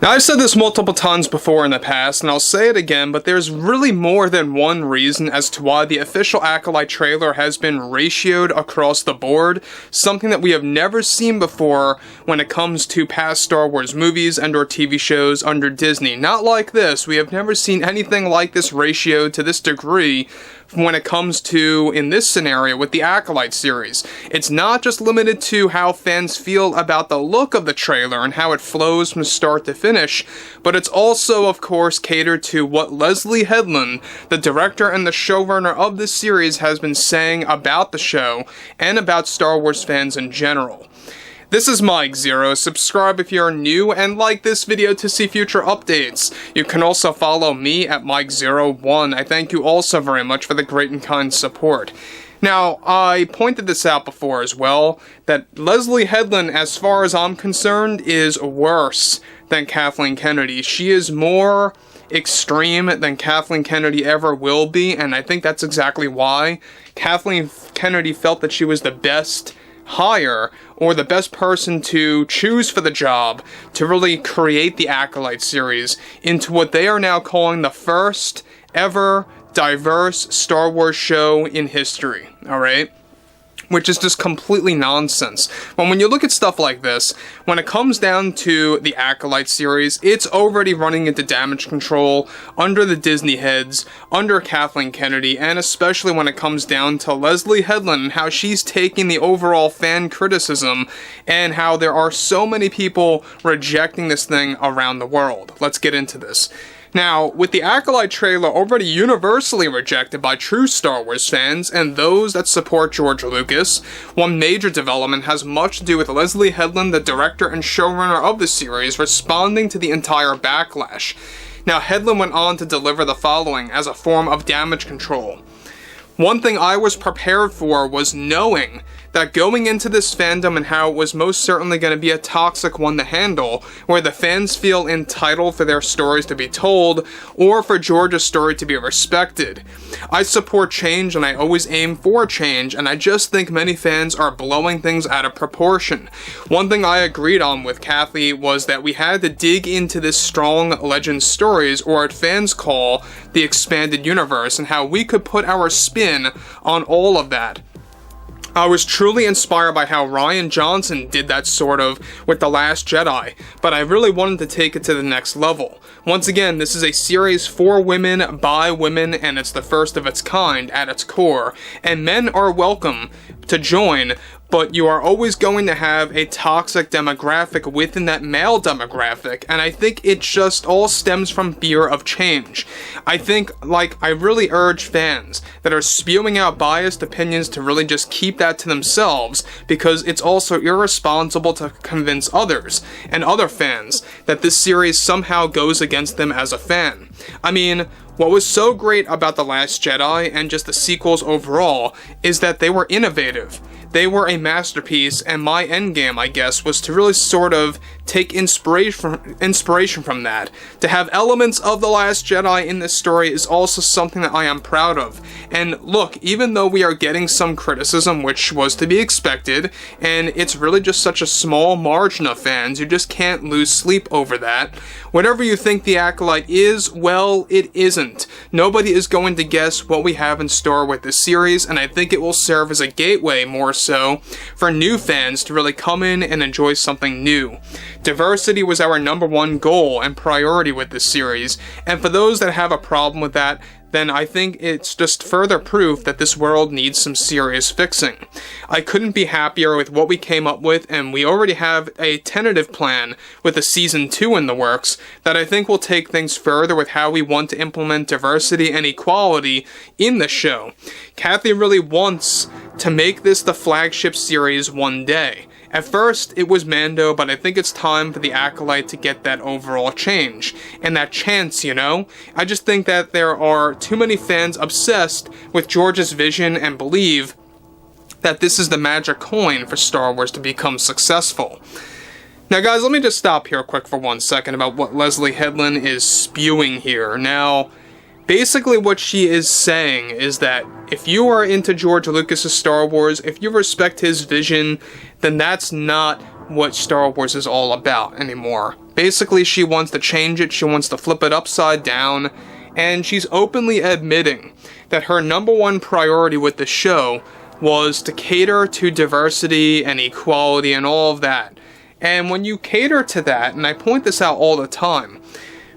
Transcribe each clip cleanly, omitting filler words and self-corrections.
Now, I've said this multiple times before in the past, and I'll say it again, but there's really more than one reason as to why the official Acolyte trailer has been ratioed across the board, something that we have never seen before when it comes to past Star Wars movies and or TV shows under Disney. Not like this. We have never seen anything like this ratioed to this degree when it comes to, in this scenario, with the Acolyte series. It's not just limited to how fans feel about the look of the trailer and how it flows from start to finish, but it's also, of course, catered to what Leslye Headland, the director and the showrunner of this series, has been saying about the show and about Star Wars fans in general. This is Mike Zero. Subscribe if you're new and like this video to see future updates. You can also follow me at Mike01. I thank you all so very much for the great and kind support. Now, I pointed this out before as well, that Leslye Headland, as far as I'm concerned, is worse than Kathleen Kennedy. She is more extreme than Kathleen Kennedy ever will be, and I think that's exactly why. Kathleen Kennedy felt that she was the best hire, or the best person to choose for the job to really create the Acolyte series into what they are now calling the first ever diverse Star Wars show in history, alright? Which is just completely nonsense. But when you look at stuff like this, when it comes down to the Acolyte series, it's already running into damage control under the Disney heads, under Kathleen Kennedy, and especially when it comes down to Leslye Headland and how she's taking the overall fan criticism and how there are so many people rejecting this thing around the world. Let's get into this. Now, with the Acolyte trailer already universally rejected by true Star Wars fans and those that support George Lucas, one major development has much to do with Leslye Headland, the director and showrunner of the series, responding to the entire backlash. Now, Headland went on to deliver the following as a form of damage control. One thing I was prepared for was knowing that going into this fandom and how it was most certainly going to be a toxic one to handle, where the fans feel entitled for their stories to be told, or for George's story to be respected. I support change and I always aim for change, and I just think many fans are blowing things out of proportion. One thing I agreed on with Kathy was that we had to dig into this strong legend stories, or what fans call the expanded universe, and how we could put our spin on all of that. I was truly inspired by how Rian Johnson did that sort of with The Last Jedi, but I really wanted to take it to the next level. Once again, this is a series for women, by women, and it's the first of its kind at its core, and men are welcome to join, but you are always going to have a toxic demographic within that male demographic, and I think it just all stems from fear of change. I think, I really urge fans that are spewing out biased opinions to really just keep that to themselves, because it's also irresponsible to convince others, and other fans, that this series somehow goes against them as a fan. I mean, what was so great about The Last Jedi, and just the sequels overall, is that they were innovative. They were a masterpiece, and my endgame, I guess, was to really sort of take inspiration from that. To have elements of The Last Jedi in this story is also something that I am proud of. And look, even though we are getting some criticism, which was to be expected, and it's really just such a small margin of fans, you just can't lose sleep over that. Whatever you think the Acolyte is, well, it isn't. Nobody is going to guess what we have in store with this series, and I think it will serve as a gateway, more so, for new fans to really come in and enjoy something new. Diversity was our #1 goal and priority with this series, and for those that have a problem with that, then I think it's just further proof that this world needs some serious fixing. I couldn't be happier with what we came up with, and we already have a tentative plan with a Season 2 in the works that I think will take things further with how we want to implement diversity and equality in the show. Kathy really wants to make this the flagship series one day. At first, it was Mando, but I think it's time for the Acolyte to get that overall change. And that chance, you know? I just think that there are too many fans obsessed with George's vision and believe that this is the magic coin for Star Wars to become successful. Now guys, let me just stop here quick for 1 second about what Leslye Headland is spewing here. Now, basically what she is saying is that if you are into George Lucas' Star Wars, if you respect his vision, then that's not what Star Wars is all about anymore. Basically, she wants to change it, she wants to flip it upside down, and she's openly admitting that her #1 priority with the show was to cater to diversity and equality and all of that. And when you cater to that, and I point this out all the time,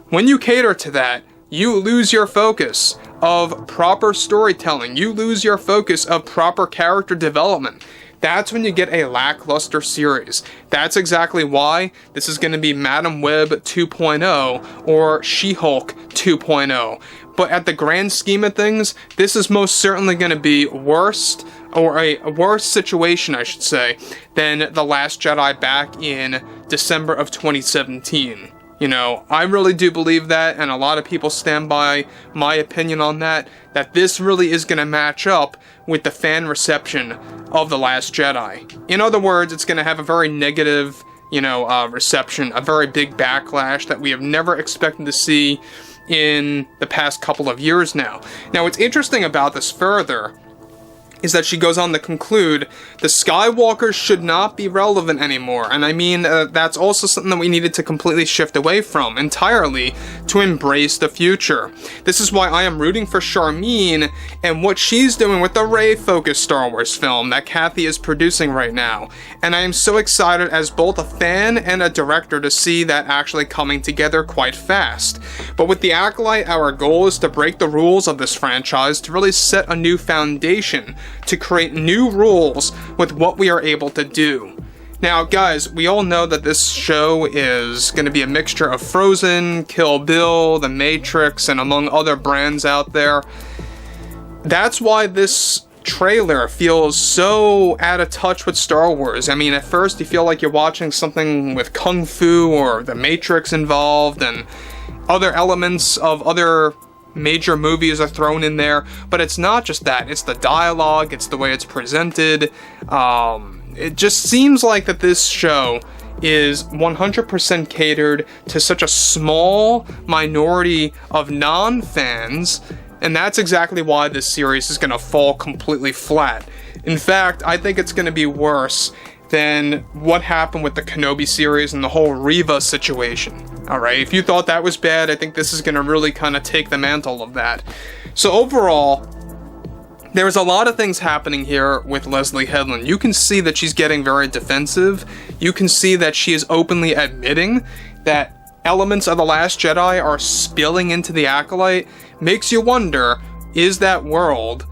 when you cater to that, you lose your focus of proper storytelling. You lose your focus of proper character development. That's when you get a lackluster series. That's exactly why this is going to be Madam Web 2.0 or She-Hulk 2.0. But at the grand scheme of things, this is most certainly going to be worse, or a worse situation, I should say, than The Last Jedi back in December of 2017. You know, I really do believe that, and a lot of people stand by my opinion on that, that this really is going to match up with the fan reception of The Last Jedi. In other words, it's going to have a very negative, reception, a very big backlash that we have never expected to see in the past couple of years now. Now, what's interesting about this further is that she goes on to conclude, the Skywalkers should not be relevant anymore. And I mean, that's also something that we needed to completely shift away from entirely to embrace the future. This is why I am rooting for Charmine and what she's doing with the Rey-focused Star Wars film that Kathy is producing right now. And I am so excited as both a fan and a director to see that actually coming together quite fast. But with the Acolyte, our goal is to break the rules of this franchise to really set a new foundation, to create new rules with what we are able to do. Now, guys, we all know that this show is going to be a mixture of Frozen, Kill Bill, The Matrix, and among other brands out there. That's why this trailer feels so out of touch with Star Wars. I mean, at first you feel like you're watching something with Kung Fu or The Matrix involved, and other elements of other major movies are thrown in there, but it's not just that. It's the dialogue, it's the way it's presented. It just seems like that this show is 100% catered to such a small minority of non-fans, and that's exactly why this series is going to fall completely flat. In fact, I think it's going to be worse than what happened with the Kenobi series and the whole Reva situation. Alright, if you thought that was bad, I think this is going to really kind of take the mantle of that. So overall, there's a lot of things happening here with Leslye Headland. You can see that she's getting very defensive. You can see that she is openly admitting that elements of The Last Jedi are spilling into the Acolyte. Makes you wonder, is that world,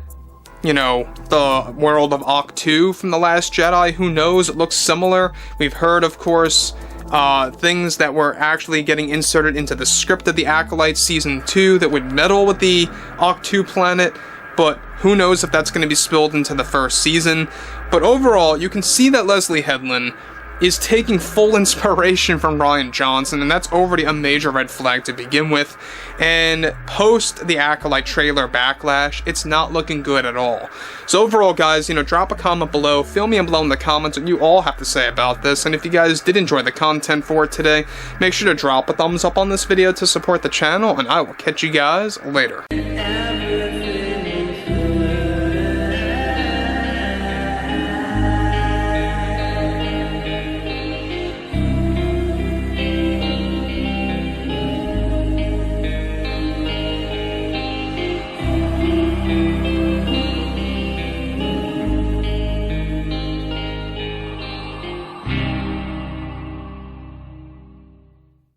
the world of Octu from The Last Jedi? Who knows? It looks similar. We've heard, of course, things that were actually getting inserted into the script of the Acolyte Season 2 that would meddle with the Octu planet, but who knows if that's going to be spilled into the first season. But overall, you can see that Leslye Headland is taking full inspiration from Rian Johnson, and that's already a major red flag to begin with. And post the Acolyte trailer backlash, it's not looking good at all. So overall, guys, drop a comment below, fill me in below in the comments what you all have to say about this, and if you guys did enjoy the content for today, make sure to drop a thumbs up on this video to support the channel, and I will catch you guys later.